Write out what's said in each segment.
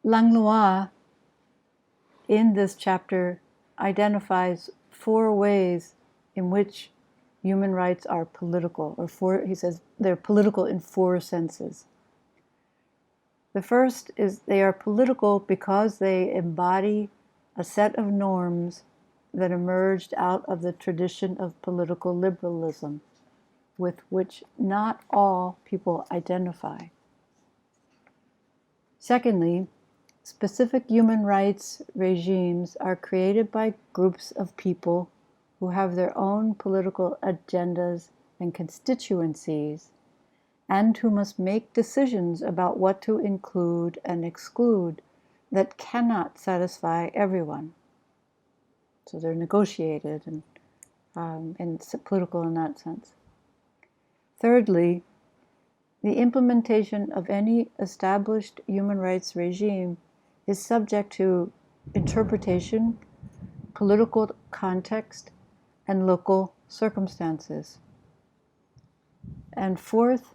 Langlois, in this chapter, identifies 4 ways in which human rights are political, he says they're political in 4 senses. The first is they are political because they embody a set of norms that emerged out of the tradition of political liberalism, with which not all people identify. Secondly, specific human rights regimes are created by groups of people who have their own political agendas and constituencies, and who must make decisions about what to include and exclude that cannot satisfy everyone. So they're negotiated and political in that sense. Thirdly, the implementation of any established human rights regime is subject to interpretation, political context, and local circumstances. And fourth,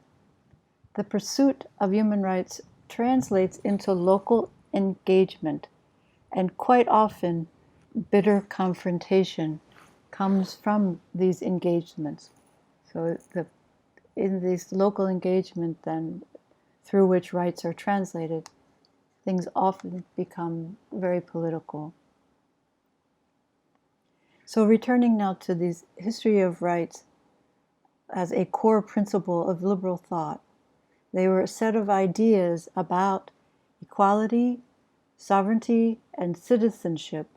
the pursuit of human rights translates into local engagement, and quite often bitter confrontation comes from these engagements. So in this local engagement then, through which rights are translated, things often become very political. So returning now to this history of rights as a core principle of liberal thought, they were a set of ideas about equality, sovereignty, and citizenship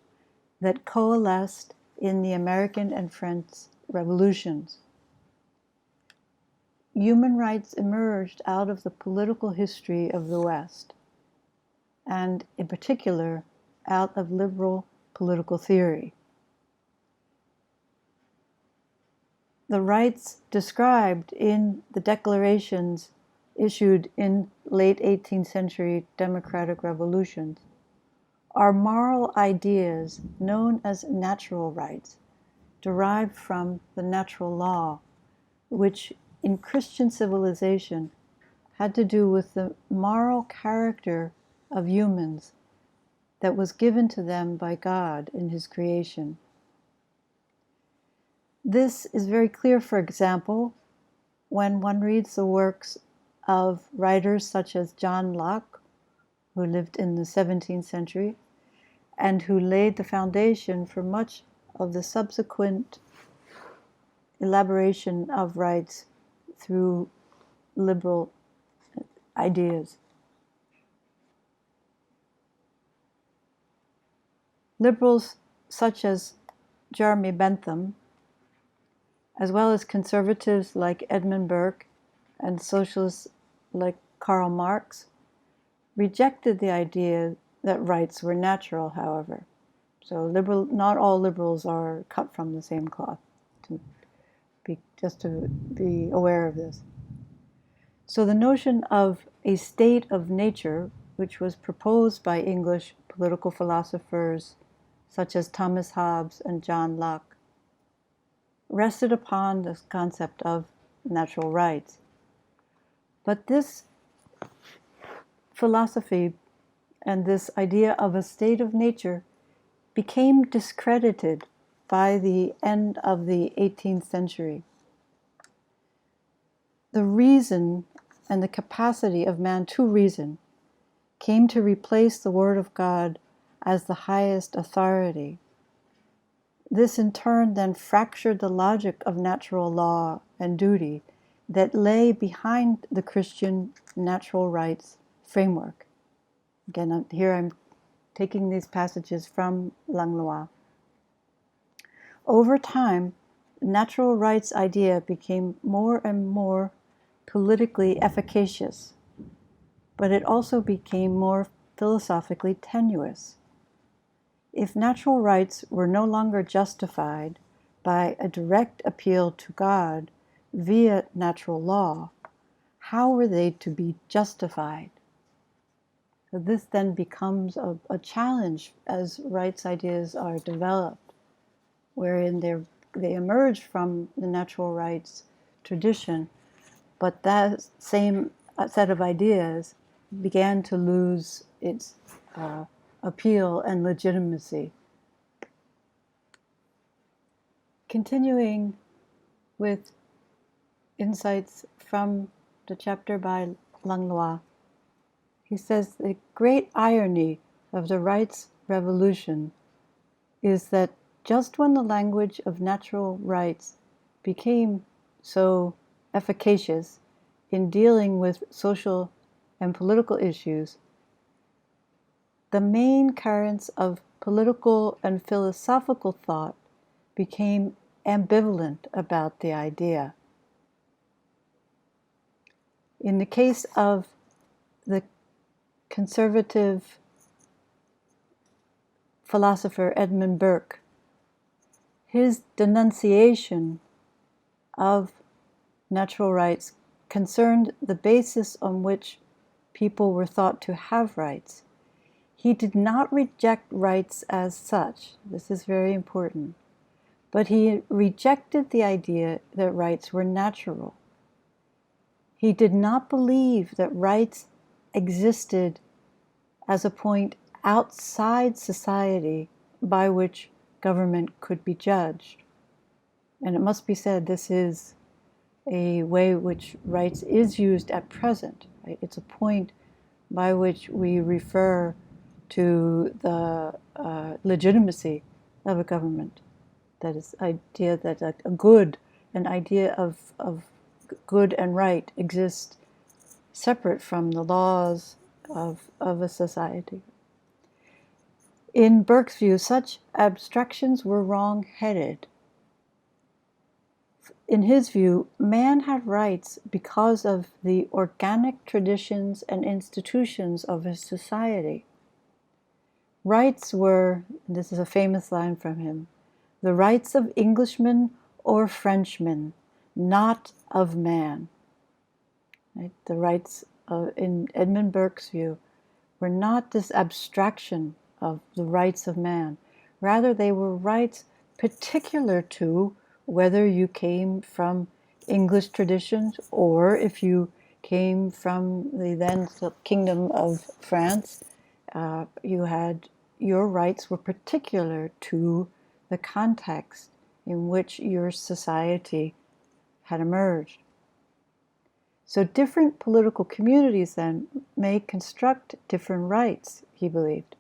that coalesced in the American and French revolutions. Human rights emerged out of the political history of the West, and in particular, out of liberal political theory. The rights described in the declarations issued in late 18th century democratic revolutions are moral ideas known as natural rights, derived from the natural law, which in Christian civilization had to do with the moral character of humans that was given to them by God in His creation. This is very clear, for example, when one reads the works of writers such as John Locke, who lived in the 17th century, and who laid the foundation for much of the subsequent elaboration of rights through liberal ideas. Liberals such as Jeremy Bentham, as well as conservatives like Edmund Burke and socialists like Karl Marx, rejected the idea that rights were natural, however. So not all liberals are cut from the same cloth, to be aware of this. So the notion of a state of nature, which was proposed by English political philosophers such as Thomas Hobbes and John Locke, rested upon this concept of natural rights. But this philosophy and this idea of a state of nature became discredited by the end of the 18th century. The reason and the capacity of man to reason came to replace the Word of God as the highest authority. This in turn then fractured the logic of natural law and duty that lay behind the Christian natural rights framework. Again, here I'm taking these passages from Langlois. Over time, the natural rights idea became more and more politically efficacious, but it also became more philosophically tenuous. If natural rights were no longer justified by a direct appeal to God via natural law, how were they to be justified? So this then becomes a challenge as rights ideas are developed, wherein they emerge from the natural rights tradition, but that same set of ideas began to lose its appeal and legitimacy. Continuing with insights from the chapter by Langlois, he says the great irony of the rights revolution is that just when the language of natural rights became so efficacious in dealing with social and political issues, the main currents of political and philosophical thought became ambivalent about the idea. In the case of the conservative philosopher Edmund Burke, his denunciation of natural rights concerned the basis on which people were thought to have rights. He did not reject rights as such. This is very important. But he rejected the idea that rights were natural. He did not believe that rights existed as a point outside society by which government could be judged. And it must be said, this is a way which rights is used at present. Right? It's a point by which we refer to the legitimacy of a government. That is, idea that an idea of good and right exists separate from the laws of a society. In Burke's view, such abstractions were wrong-headed. In his view, man had rights because of the organic traditions and institutions of his society. Rights were, this is a famous line from him, the rights of Englishmen or Frenchmen, not of man. Right? The rights in Edmund Burke's view were not this abstraction of the rights of man. Rather, they were rights particular to whether you came from English traditions or if you came from the then Kingdom of France, your rights were particular to the context in which your society had emerged. So different political communities then may construct different rights, he believed.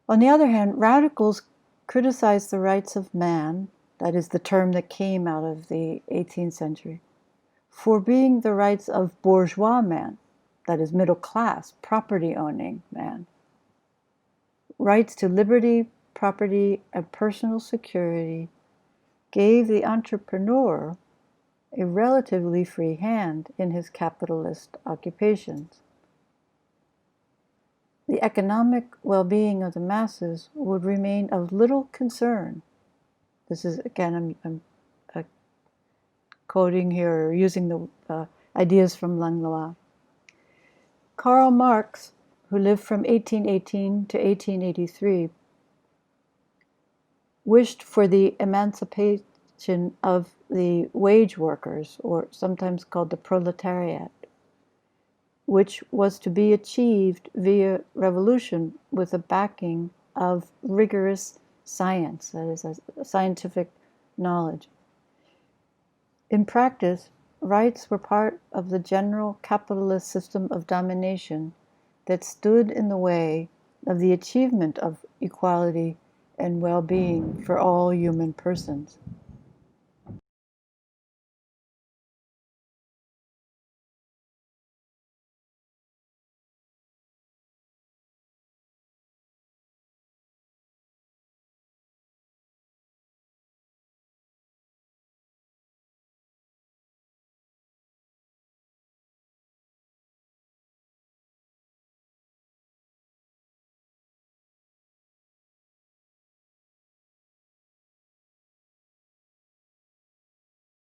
On the other hand, radicals criticized the rights of man, that is the term that came out of the 18th century, for being the rights of bourgeois man, that is middle class, property-owning man. Rights to liberty, property, and personal security gave the entrepreneur a relatively free hand in his capitalist occupations. The economic well-being of the masses would remain of little concern. This is, again, I'm quoting here, or using the ideas from Langlois. Karl Marx, who lived from 1818 to 1883, wished for the emancipation of the wage workers, or sometimes called the proletariat, which was to be achieved via revolution with the backing of rigorous science, that is, a scientific knowledge. In practice, rights were part of the general capitalist system of domination that stood in the way of the achievement of equality and well-being for all human persons.